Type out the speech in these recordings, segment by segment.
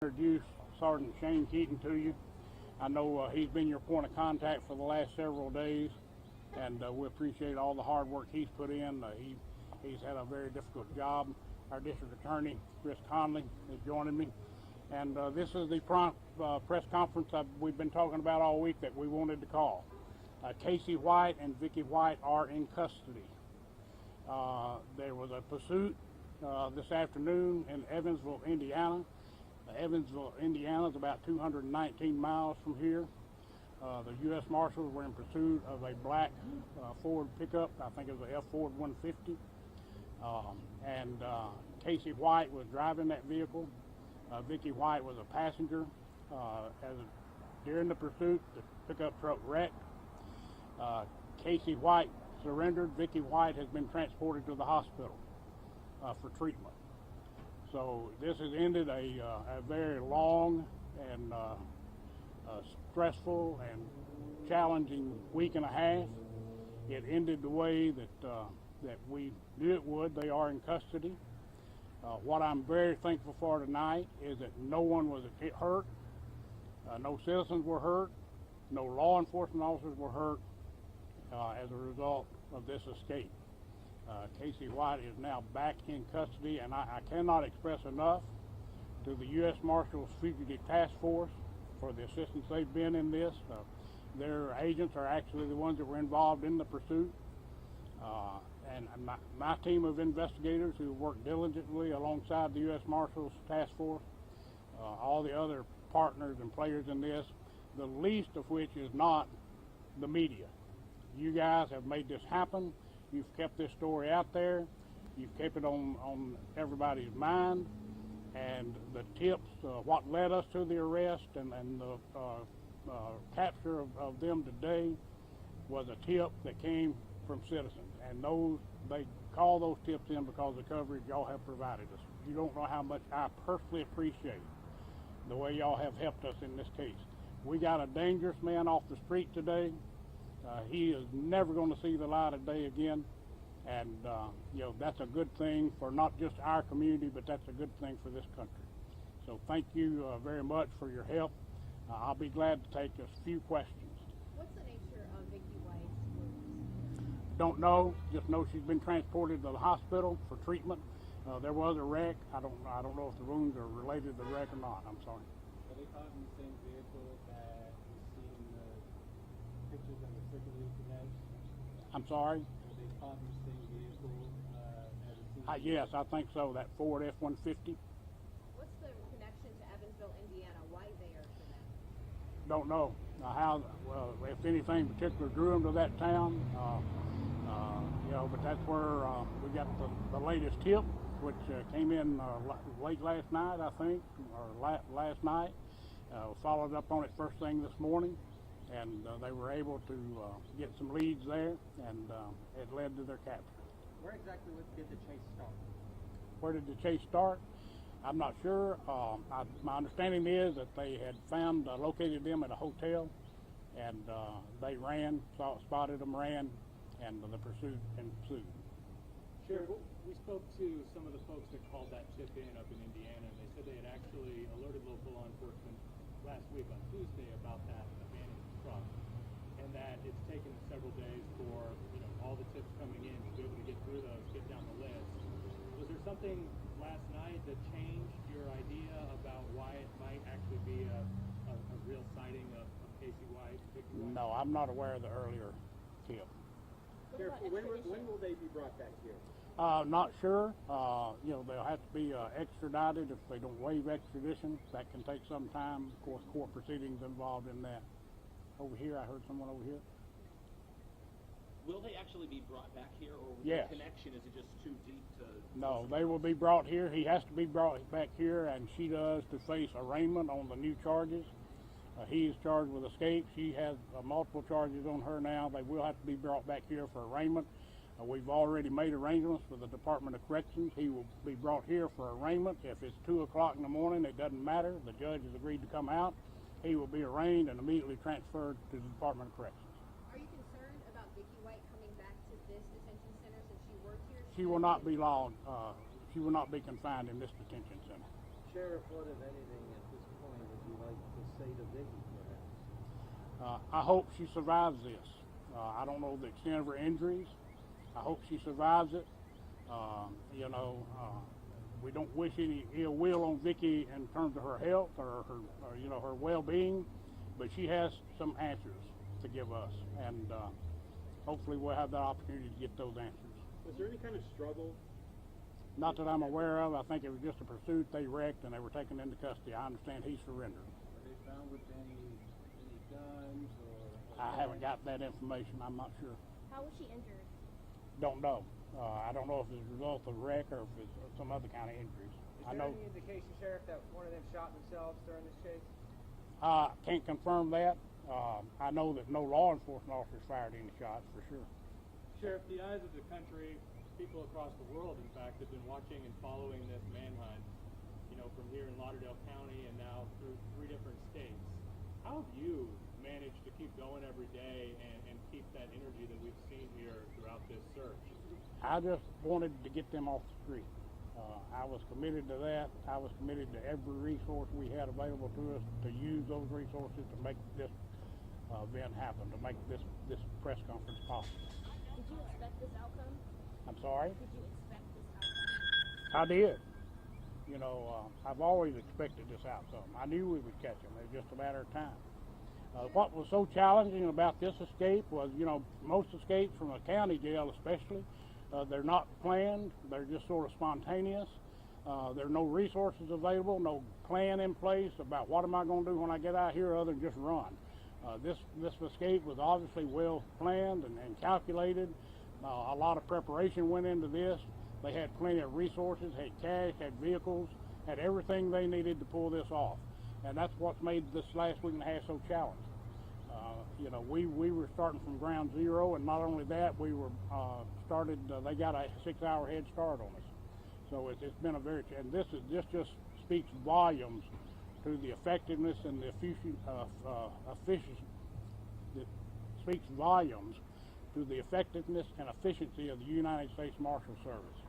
Introduce Sergeant Shane Keaton to you. I know he's been your point of contact for the last several days, and we appreciate all the hard work he's put in. He's had a very difficult job. Our district attorney, Chris Conley, is joining me, and this is the press conference we've been talking about all week that we wanted to call. Casey White and Vicky White are in custody. There was a pursuit this afternoon in Evansville, Indiana. Evansville, Indiana is about 219 miles from here. The U.S. Marshals were in pursuit of a black Ford pickup. I think it was a Ford 150. And Casey White was driving that vehicle. Vicky White was a passenger. During the pursuit, the pickup truck wrecked. Casey White surrendered. Vicky White has been transported to the hospital for treatment. So this has ended a very long and stressful and challenging week and a half. It ended the way that we knew it would. They are in custody. What I'm very thankful for tonight is that no one was hurt. No citizens were hurt. No law enforcement officers were hurt as a result of this escape. Casey White is now back in custody, and I cannot express enough to the U.S. Marshals Fugitive Task Force for the assistance they've been in this. Their agents are actually the ones that were involved in the pursuit. And my team of investigators who work diligently alongside the U.S. Marshals Task Force, all the other partners and players in this, the least of which is not the media. You guys have made this happen. You've kept this story out there. You've kept it on everybody's mind. And the tips, what led us to the arrest and the capture of them today was a tip that came from citizens. And they call those tips in because of the coverage y'all have provided us. You don't know how much I personally appreciate the way y'all have helped us in this case. We got a dangerous man off the street today. He is never going to see the light of day again, and that's a good thing for not just our community, but that's a good thing for this country. So thank you very much for your help. I'll be glad to take a few questions. What's the nature of Vicky White's wounds? Don't know. Just know she's been transported to the hospital for treatment. There was a wreck. I don't know if the wounds are related to the wreck or not. I'm sorry. Are they caught in the same vehicle that you see in the pictures that were circulated today? I'm sorry? Are they caught in the same vehicle as it seems? Yes, I think so. That Ford F-150. What's the connection to Evansville, Indiana? Why there for that? Don't know if anything particular drew them to that town. But that's where we got the latest tip, which came in late last night, I think, or last night. Followed up on it first thing this morning, and they were able to get some leads there, and it led to their capture. Where exactly did the chase start? Where did the chase start? I'm not sure. My understanding is that they had located them at a hotel, and they spotted them, ran, and the pursuit ensued. Sheriff, we spoke to some of the folks that called that tip in up in Indiana, and they said they had actually alerted local law enforcement last week on Tuesday about that abandoned truck, and that it's taken several days for all the tips coming in to be able to get through those, get down the list. Was there something last night that changed your idea about why it might actually be a real sighting of Casey White, Vicky White? No, I'm not aware of the earlier tip. Sheriff, when will they be brought back here? Not sure. They'll have to be extradited if they don't waive extradition. That can take some time. Of course, court proceedings involved in that. Over here, I heard someone over here. Will they actually be brought back here, or Yes. the connection, is it just too deep to... No, they will be brought here. He has to be brought back here, and she does, to face arraignment on the new charges. He is charged with escape. She has multiple charges on her now. They will have to be brought back here for arraignment. We've already made arrangements with the Department of Corrections. He will be brought here for arraignment. If it's 2 o'clock in the morning, it doesn't matter. The judge has agreed to come out. He will be arraigned and immediately transferred to the Department of Corrections. Are you concerned about Vicky White coming back to this detention center since she worked here? She will not be confined in this detention center. Sheriff, what, if anything, at this I hope she survives this. I don't know the extent of her injuries. I hope she survives it. We don't wish any ill will on Vicky in terms of her health or her well-being, but she has some answers to give us, and hopefully we'll have that opportunity to get those answers. Was there any kind of struggle? Not that I'm aware of. I think it was just a pursuit. They wrecked and they were taken into custody. I understand he surrendered. Were they found with any guns or? I haven't got that information. I'm not sure. How was she injured? Don't know. I don't know if it's a result of wreck or if it's some other kind of injuries. Is there any indication, Sheriff, that one of them shot themselves during this chase? Can't confirm that. I know that no law enforcement officers fired any shots for sure. Sheriff, the eyes of the country, people across the world, in fact, have been watching and following this manhunt, from here in Lauderdale County and now through 3 different states. How have you managed to keep going every day and keep that energy that we've seen here throughout this search? I just wanted to get them off the street. I was committed to that. I was committed to every resource we had available to us to use those resources to make this event happen, to make this press conference possible. Did you expect this outcome? I'm sorry? Did you expect this outcome? I did. I've always expected this outcome. I knew we would catch them. It was just a matter of time. What was so challenging about this escape was, most escapes from a county jail especially, they're not planned. They're just sort of spontaneous. There are no resources available, no plan in place about what am I going to do when I get out here other than just run. This escape was obviously well planned and calculated. A lot of preparation went into this. They had plenty of resources, had cash, had vehicles, had everything they needed to pull this off. And that's what's made this last week and a half so challenging. We were starting from ground zero, and not only that, we were they got a 6-hour head start on us. So it's been and this just speaks volumes to the effectiveness and the efficiency. It speaks volumes to the effectiveness and efficiency of the United States Marshal Service.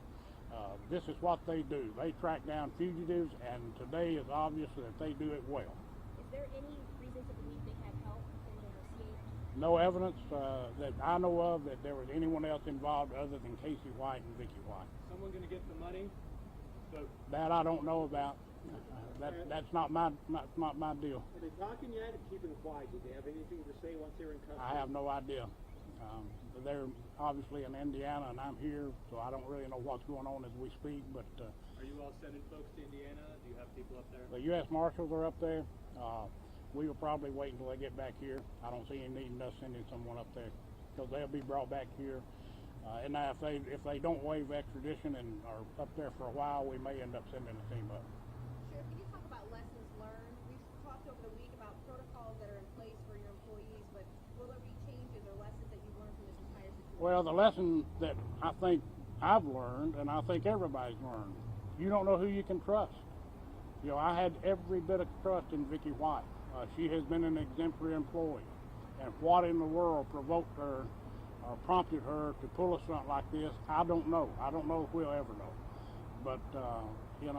This is what they do. They track down fugitives, and today is obvious that they do it well. Is there any reason to believe they had help in their escape? No evidence that I know of that there was anyone else involved other than Casey White and Vicky White. Someone going to get the money? That I don't know about. That's not my deal. Are they talking yet or keeping quiet? Did they have anything to say once they're in custody? I have no idea. They're obviously in Indiana, and I'm here, so I don't really know what's going on as we speak. But are you all sending folks to Indiana? Do you have people up there? The U.S. Marshals are up there. We will probably wait until they get back here. I don't see any need in us sending someone up there because they'll be brought back here. And now if they don't waive extradition and are up there for a while, we may end up sending a team up. Sheriff, can you talk about lessons learned? We've talked over the week about protocols that are in place for your employees, but will there be changes or lessons that you've learned from this entire situation? Well, the lesson that I think I've learned, and I think everybody's learned, you don't know who you can trust. I had every bit of trust in Vicky White. She has been an exemplary employee, and what in the world provoked her or prompted her to pull a stunt like this, I don't know. I don't know if we'll ever know. But, you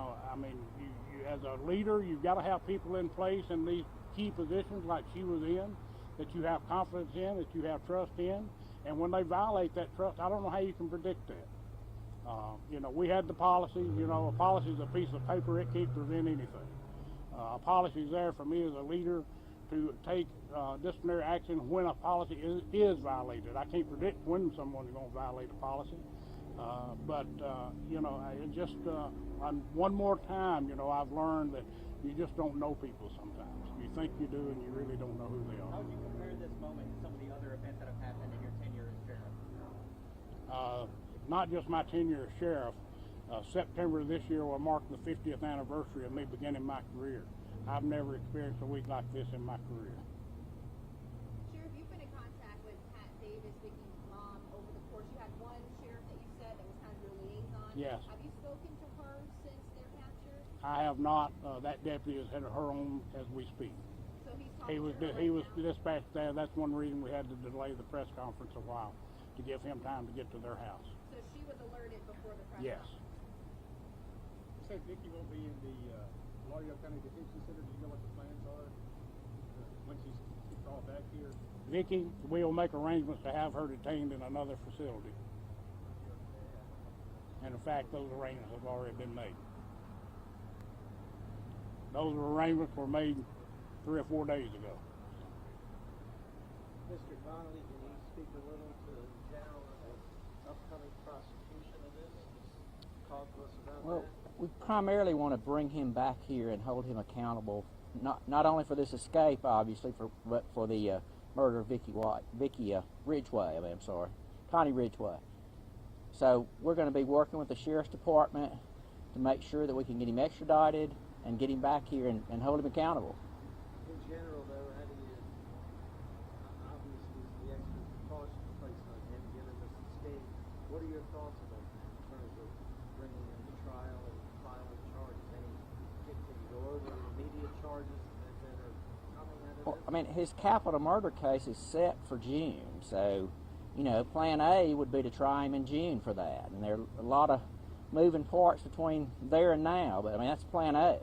as a leader, you've got to have people in place in these key positions like she was in, that you have confidence in, that you have trust in. And when they violate that trust, I don't know how you can predict that. We had the policy. A policy is a piece of paper. It can't prevent anything. A policy is there for me as a leader to take disciplinary action when a policy is violated. I can't predict when someone's going to violate a policy. One more time, I've learned that you just don't know people sometimes. You think you do, and you really don't know who they are. How would you compare this moment to some of the other events that have happened in your tenure as sheriff? Not just my tenure as sheriff. September of this year will mark the 50th anniversary of me beginning my career. I've never experienced a week like this in my career. Sheriff, you've been in contact with Pat Davis, Vicky's mom, over the course. You had one sheriff that you said that was kind of your liaison. Yes. Have you spoken to her since their capture? I have not. That deputy is headed her on as we speak. So he's talking to her He was right now? dispatched there. That's one reason we had to delay the press conference a while, to give him time to get to their house. So she was alerted before the press Yes. conference? You said Vicky won't be in the Lauderdale County Detention Center. Do you know what the plans are when she's brought back here? Vicky, we'll make arrangements to have her detained in another facility. And in fact, those arrangements have already been made. Those arrangements were made 3 or 4 days ago. Mr. Connolly, can you speak a little to the general upcoming prosecution of this? Just talk to us about Well, that. we primarily want to bring him back here and hold him accountable, not only for this escape, obviously, but for the murder of Connie Ridgway. So we're going to be working with the Sheriff's Department to make sure that we can get him extradited and get him back here and hold him accountable. In general, though, how do you, obviously, the extra precautions placed on him given this escape, what are your thoughts about that in terms of bringing him to trial and filing charges? Can you go over the immediate charges that are coming out of Well, this? I mean, his capital murder case is set for June, so, you know, plan A would be to try him in June for that. And there are a lot of moving parts between there and now, but I mean, that's plan A.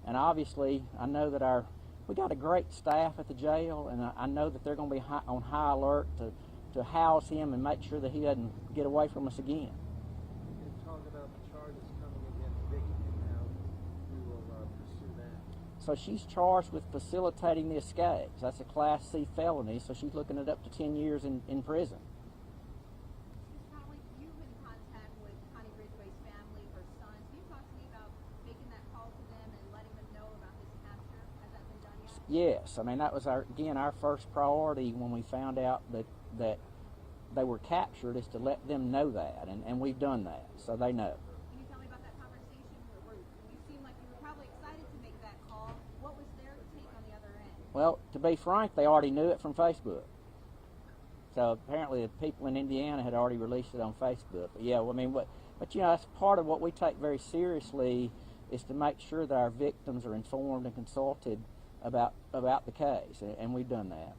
And obviously, I know that we got a great staff at the jail, and I know that they're going to be on high alert to house him and make sure that he doesn't get away from us again. And talk about the charges coming against Vicky and how we will pursue that. So she's charged with facilitating the escape. That's a Class C felony, so she's looking at up to 10 years in prison. Mr. Connolly, you've been in contact with Connie Ridgway's family, her son. Can you talk to me about making that call to them and letting them know about this capture? Has that been done yet? Yes, I mean, that was our first priority when we found out that they were captured, is to let them know that, and we've done that, so they know. Can you tell me about that conversation? You seemed like you were probably excited to make that call. What was their take on the other end? Well, to be frank, they already knew it from Facebook. So apparently the people in Indiana had already released it on Facebook. But yeah, well, I mean, but you know, that's part of what we take very seriously, is to make sure that our victims are informed and consulted about the case, and we've done that.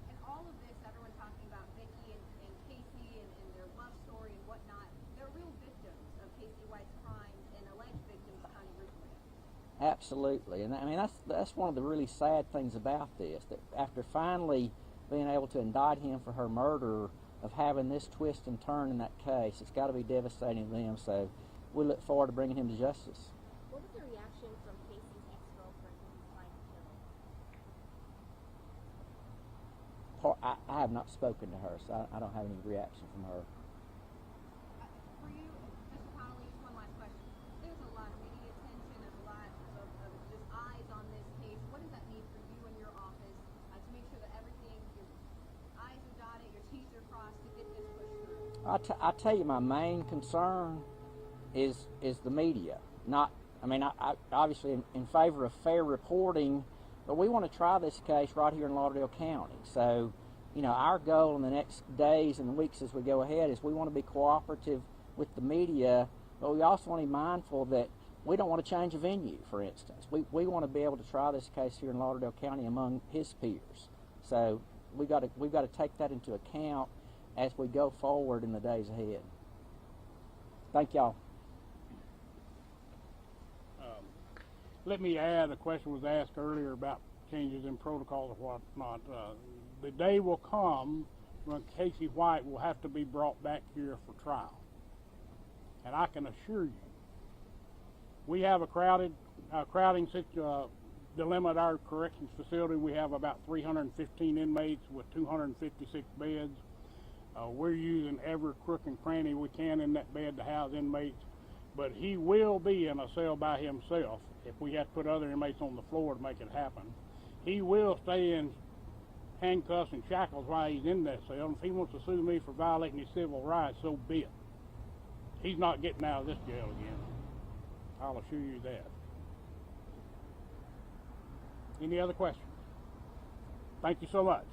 And all of this, everyone talking about Vicky and Casey and their love story and whatnot, they're real victims of Casey White's crimes and alleged victims of Connie Ridgway. Absolutely, and I mean, that's one of the really sad things about this, that after finally being able to indict him for her murder, of having this twist and turn in that case, it's got to be devastating to them. So we look forward to bringing him to justice. What was the reaction from Casey's ex-girlfriend who was trying to kill him? I have not spoken to her, so I don't have any reaction from her. For you, Mr. Connolly, just one last question. There's a lot of media attention, there's a lot of just eyes on this case. What does that mean for you and your office to make sure that everything, your I's are dotted, your T's are crossed to get this pushed through? I tell you, my main concern is the media. I obviously in favor of fair reporting, but we want to try this case right here in Lauderdale County. So, you know, our goal in the next days and weeks as we go ahead is we want to be cooperative with the media, but we also want to be mindful that we don't want to change a venue, for instance. We want to be able to try this case here in Lauderdale County among his peers. So we've got to take that into account as we go forward in the days ahead. Thank y'all. Let me add, a question was asked earlier about changes in protocols and whatnot. The day will come when Casey White will have to be brought back here for trial. And I can assure you, we have a crowding dilemma at our corrections facility. We have about 315 inmates with 256 beds. We're using every crook and cranny we can in that bed to house inmates, but he will be in a cell by himself if we have to put other inmates on the floor to make it happen. He will stay in handcuffs and shackles while he's in that cell, and if he wants to sue me for violating his civil rights, so be it. He's not getting out of this jail again. I'll assure you that. Any other questions? Thank you so much.